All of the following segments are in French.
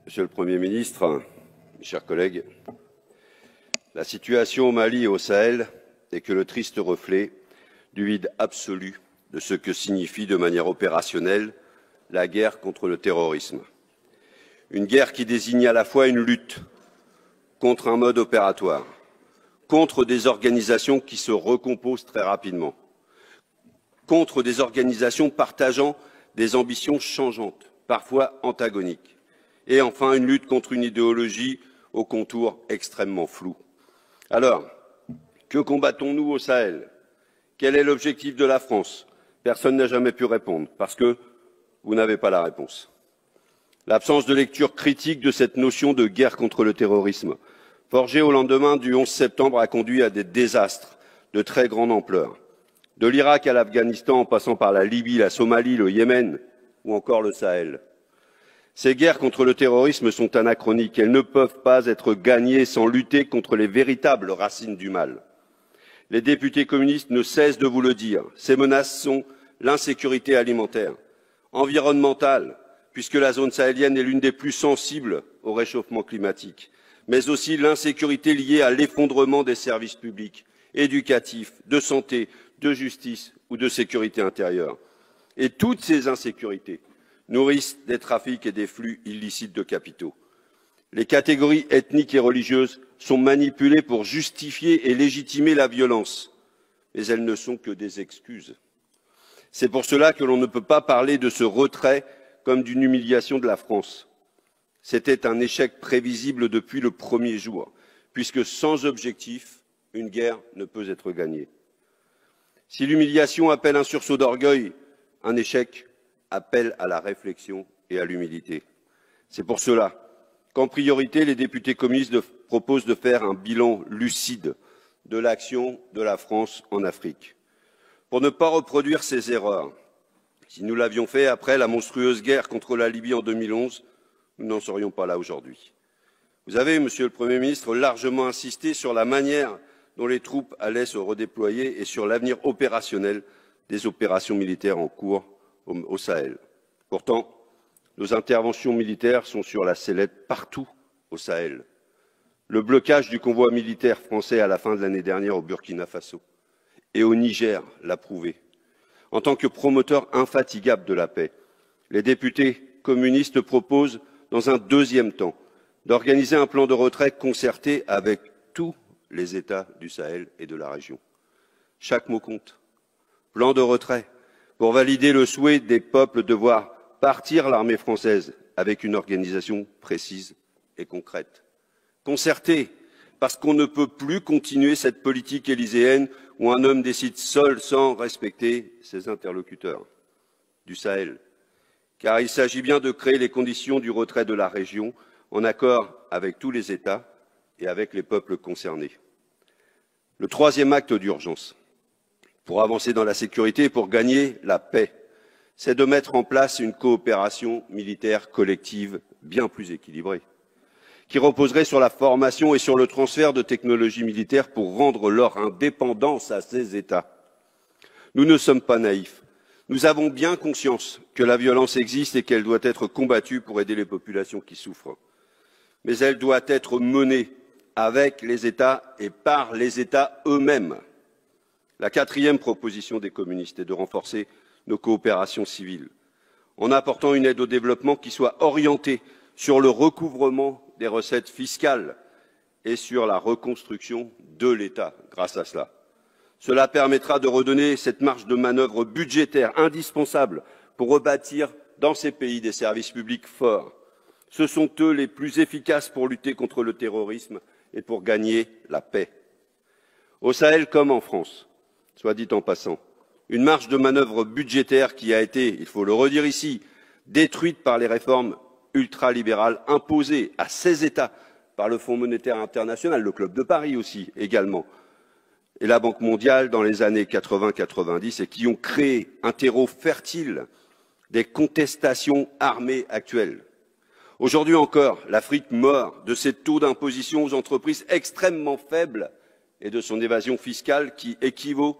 Monsieur le Premier ministre, mes chers collègues, la situation au Mali et au Sahel n'est que le triste reflet du vide absolu de ce que signifie de manière opérationnelle la guerre contre le terrorisme. Une guerre qui désigne à la fois une lutte contre un mode opératoire, contre des organisations qui se recomposent très rapidement, contre des organisations partageant des ambitions changeantes, parfois antagoniques, et enfin une lutte contre une idéologie aux contours extrêmement flous. Alors, que combattons-nous au Sahel? Quel est l'objectif de la France? Personne n'a jamais pu répondre, parce que vous n'avez pas la réponse. L'absence de lecture critique de cette notion de guerre contre le terrorisme, forgée au lendemain du 11 septembre, a conduit à des désastres de très grande ampleur. De l'Irak à l'Afghanistan, en passant par la Libye, la Somalie, le Yémen ou encore le Sahel. Ces guerres contre le terrorisme sont anachroniques. Elles ne peuvent pas être gagnées sans lutter contre les véritables racines du mal. Les députés communistes ne cessent de vous le dire. Ces menaces sont l'insécurité alimentaire, environnementale, puisque la zone sahélienne est l'une des plus sensibles au réchauffement climatique, mais aussi l'insécurité liée à l'effondrement des services publics, éducatifs, de santé, de justice ou de sécurité intérieure. Et toutes ces insécurités nourrissent des trafics et des flux illicites de capitaux. Les catégories ethniques et religieuses sont manipulées pour justifier et légitimer la violence, mais elles ne sont que des excuses. C'est pour cela que l'on ne peut pas parler de ce retrait comme d'une humiliation de la France. C'était un échec prévisible depuis le premier jour, puisque sans objectif, une guerre ne peut être gagnée. Si l'humiliation appelle un sursaut d'orgueil, un échec appelle à la réflexion et à l'humilité. C'est pour cela qu'en priorité, les députés communistes proposent de faire un bilan lucide de l'action de la France en Afrique. Pour ne pas reproduire ces erreurs, si nous l'avions fait après la monstrueuse guerre contre la Libye en 2011, nous n'en serions pas là aujourd'hui. Vous avez, Monsieur le Premier ministre, largement insisté sur la manière dont les troupes allaient se redéployer et sur l'avenir opérationnel des opérations militaires en cours au Sahel. Pourtant, nos interventions militaires sont sur la sellette partout au Sahel. Le blocage du convoi militaire français à la fin de l'année dernière au Burkina Faso et au Niger l'a prouvé. En tant que promoteurs infatigables de la paix, les députés communistes proposent, dans un deuxième temps, d'organiser un plan de retrait concerté avec tous les États du Sahel et de la région. Chaque mot compte. Plan de retrait pour valider le souhait des peuples de voir partir l'armée française avec une organisation précise et concrète. Concerté, parce qu'on ne peut plus continuer cette politique élyséenne où un homme décide seul sans respecter ses interlocuteurs du Sahel. Car il s'agit bien de créer les conditions du retrait de la région en accord avec tous les États et avec les peuples concernés. Le troisième acte d'urgence, pour avancer dans la sécurité et pour gagner la paix, c'est de mettre en place une coopération militaire collective bien plus équilibrée, qui reposerait sur la formation et sur le transfert de technologies militaires pour rendre leur indépendance à ces États. Nous ne sommes pas naïfs. Nous avons bien conscience que la violence existe et qu'elle doit être combattue pour aider les populations qui souffrent. Mais elle doit être menée avec les États et par les États eux-mêmes. La quatrième proposition des communistes est de renforcer nos coopérations civiles, en apportant une aide au développement qui soit orientée sur le recouvrement des recettes fiscales et sur la reconstruction de l'État grâce à cela. Cela permettra de redonner cette marge de manœuvre budgétaire indispensable pour rebâtir dans ces pays des services publics forts. Ce sont eux les plus efficaces pour lutter contre le terrorisme et pour gagner la paix. Au Sahel comme en France, soit dit en passant, une marge de manœuvre budgétaire qui a été, il faut le redire ici, détruite par les réformes ultralibérales imposées à ces États par le Fonds monétaire international, le Club de Paris aussi également, et la Banque mondiale dans les années 80-90 et qui ont créé un terreau fertile des contestations armées actuelles. Aujourd'hui encore, l'Afrique meurt de ses taux d'imposition aux entreprises extrêmement faibles et de son évasion fiscale qui équivaut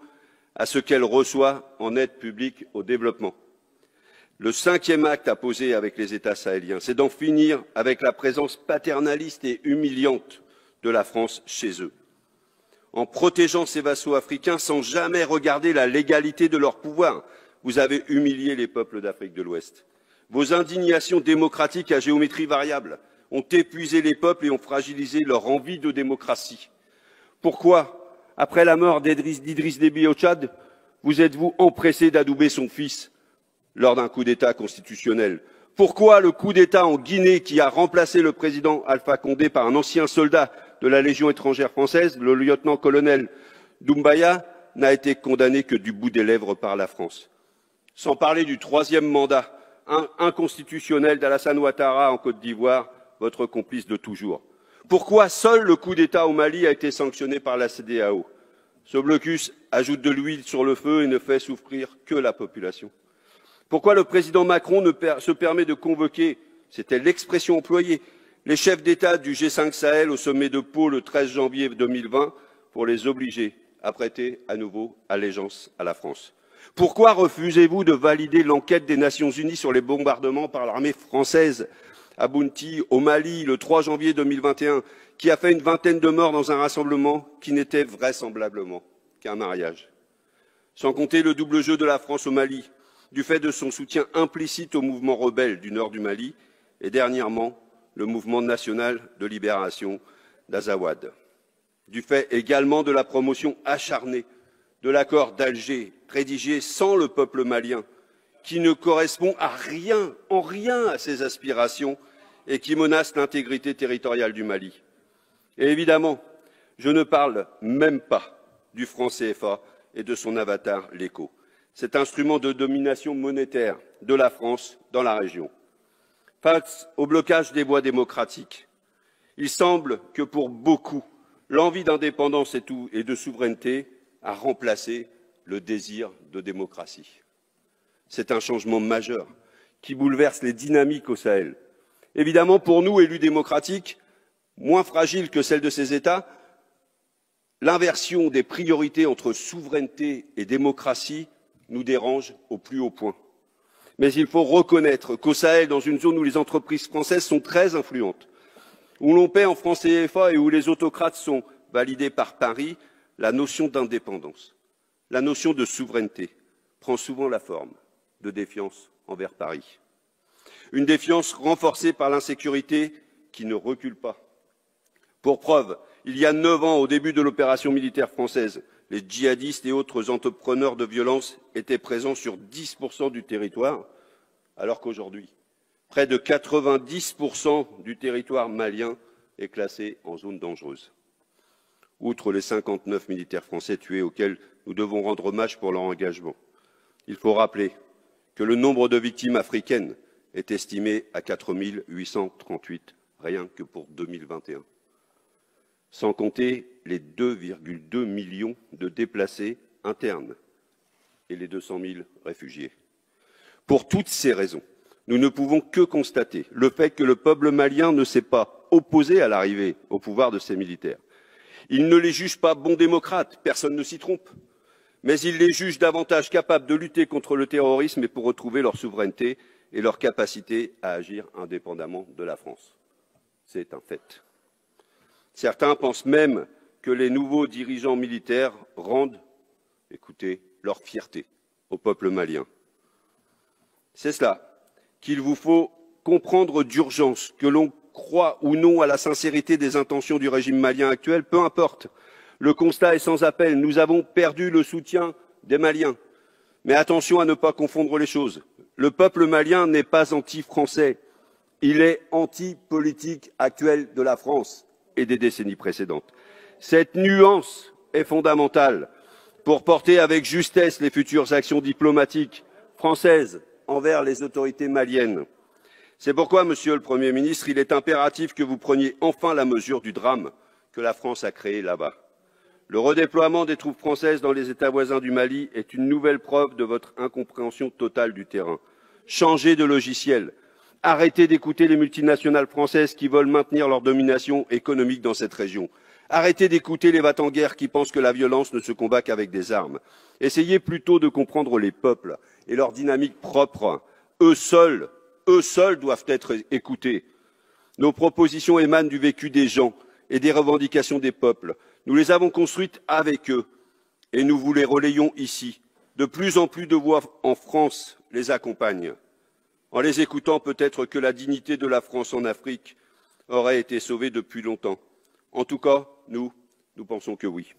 à ce qu'elle reçoit en aide publique au développement. Le cinquième acte à poser avec les États sahéliens, c'est d'en finir avec la présence paternaliste et humiliante de la France chez eux. En protégeant ces vassaux africains sans jamais regarder la légalité de leur pouvoir, vous avez humilié les peuples d'Afrique de l'Ouest. Vos indignations démocratiques à géométrie variable ont épuisé les peuples et ont fragilisé leur envie de démocratie. Pourquoi, après la mort d'Idriss Déby au Tchad, vous êtes-vous empressé d'adouber son fils lors d'un coup d'État constitutionnel? Pourquoi le coup d'État en Guinée qui a remplacé le président Alpha Condé par un ancien soldat de la Légion étrangère française, le lieutenant-colonel Doumbaya, n'a été condamné que du bout des lèvres par la France? Sans parler du troisième mandat inconstitutionnel d'Alassane Ouattara en Côte d'Ivoire, votre complice de toujours. Pourquoi seul le coup d'État au Mali a été sanctionné par la CEDEAO? Ce blocus ajoute de l'huile sur le feu et ne fait souffrir que la population. Pourquoi le président Macron se permet de convoquer, c'était l'expression employée, les chefs d'État du G5 Sahel au sommet de Pau le 13 janvier 2020 pour les obliger à prêter à nouveau allégeance à la France? Pourquoi refusez-vous de valider l'enquête des Nations Unies sur les bombardements par l'armée française à Bounti, au Mali, le 3 janvier 2021, qui a fait une vingtaine de morts dans un rassemblement qui n'était vraisemblablement qu'un mariage? Sans compter le double jeu de la France au Mali, du fait de son soutien implicite au mouvement rebelle du nord du Mali et dernièrement le mouvement national de libération d'Azawad. Du fait également de la promotion acharnée de l'accord d'Alger, rédigé sans le peuple malien, qui ne correspond en rien à ses aspirations et qui menace l'intégrité territoriale du Mali. Et évidemment, je ne parle même pas du franc CFA et de son avatar, l'ECO, cet instrument de domination monétaire de la France dans la région. Face au blocage des voies démocratiques, il semble que pour beaucoup, l'envie d'indépendance et de souveraineté a remplacé le désir de démocratie. C'est un changement majeur qui bouleverse les dynamiques au Sahel. Évidemment, pour nous, élus démocratiques, moins fragiles que celles de ces États, l'inversion des priorités entre souveraineté et démocratie nous dérange au plus haut point. Mais il faut reconnaître qu'au Sahel, dans une zone où les entreprises françaises sont très influentes, où l'on paie en francs CFA et où les autocrates sont validés par Paris, la notion d'indépendance, la notion de souveraineté prend souvent la forme de défiance envers Paris. Une défiance renforcée par l'insécurité qui ne recule pas. Pour preuve, il y a 9 ans, au début de l'opération militaire française, les djihadistes et autres entrepreneurs de violence étaient présents sur 10% du territoire, alors qu'aujourd'hui, près de 90% du territoire malien est classé en zone dangereuse. Outre les 59 militaires français tués auxquels nous devons rendre hommage pour leur engagement, il faut rappeler que le nombre de victimes africaines est estimé à 4 838, rien que pour 2021. Sans compter les 2,2 millions de déplacés internes et les 200 000 réfugiés. Pour toutes ces raisons, nous ne pouvons que constater le fait que le peuple malien ne s'est pas opposé à l'arrivée au pouvoir de ces militaires. Il ne les juge pas bons démocrates, personne ne s'y trompe, mais il les juge davantage capables de lutter contre le terrorisme et pour retrouver leur souveraineté et leur capacité à agir indépendamment de la France. C'est un fait. Certains pensent même que les nouveaux dirigeants militaires rendent, écoutez, leur fierté au peuple malien. C'est cela qu'il vous faut comprendre d'urgence, que l'on croit ou non à la sincérité des intentions du régime malien actuel, peu importe. Le constat est sans appel, nous avons perdu le soutien des Maliens. Mais attention à ne pas confondre les choses. Le peuple malien n'est pas anti-français, il est anti-politique actuelle de la France et des décennies précédentes. Cette nuance est fondamentale pour porter avec justesse les futures actions diplomatiques françaises envers les autorités maliennes. C'est pourquoi, Monsieur le Premier ministre, il est impératif que vous preniez enfin la mesure du drame que la France a créé là-bas. Le redéploiement des troupes françaises dans les États voisins du Mali est une nouvelle preuve de votre incompréhension totale du terrain. Changez de logiciel. Arrêtez d'écouter les multinationales françaises qui veulent maintenir leur domination économique dans cette région. Arrêtez d'écouter les va-t-en-guerre qui pensent que la violence ne se combat qu'avec des armes. Essayez plutôt de comprendre les peuples et leur dynamique propre eux seuls doivent être écoutés. Nos propositions émanent du vécu des gens et des revendications des peuples. Nous les avons construites avec eux et nous vous les relayons ici. De plus en plus de voix en France les accompagnent. En les écoutant, peut-être que la dignité de la France en Afrique aurait été sauvée depuis longtemps. En tout cas, nous pensons que oui.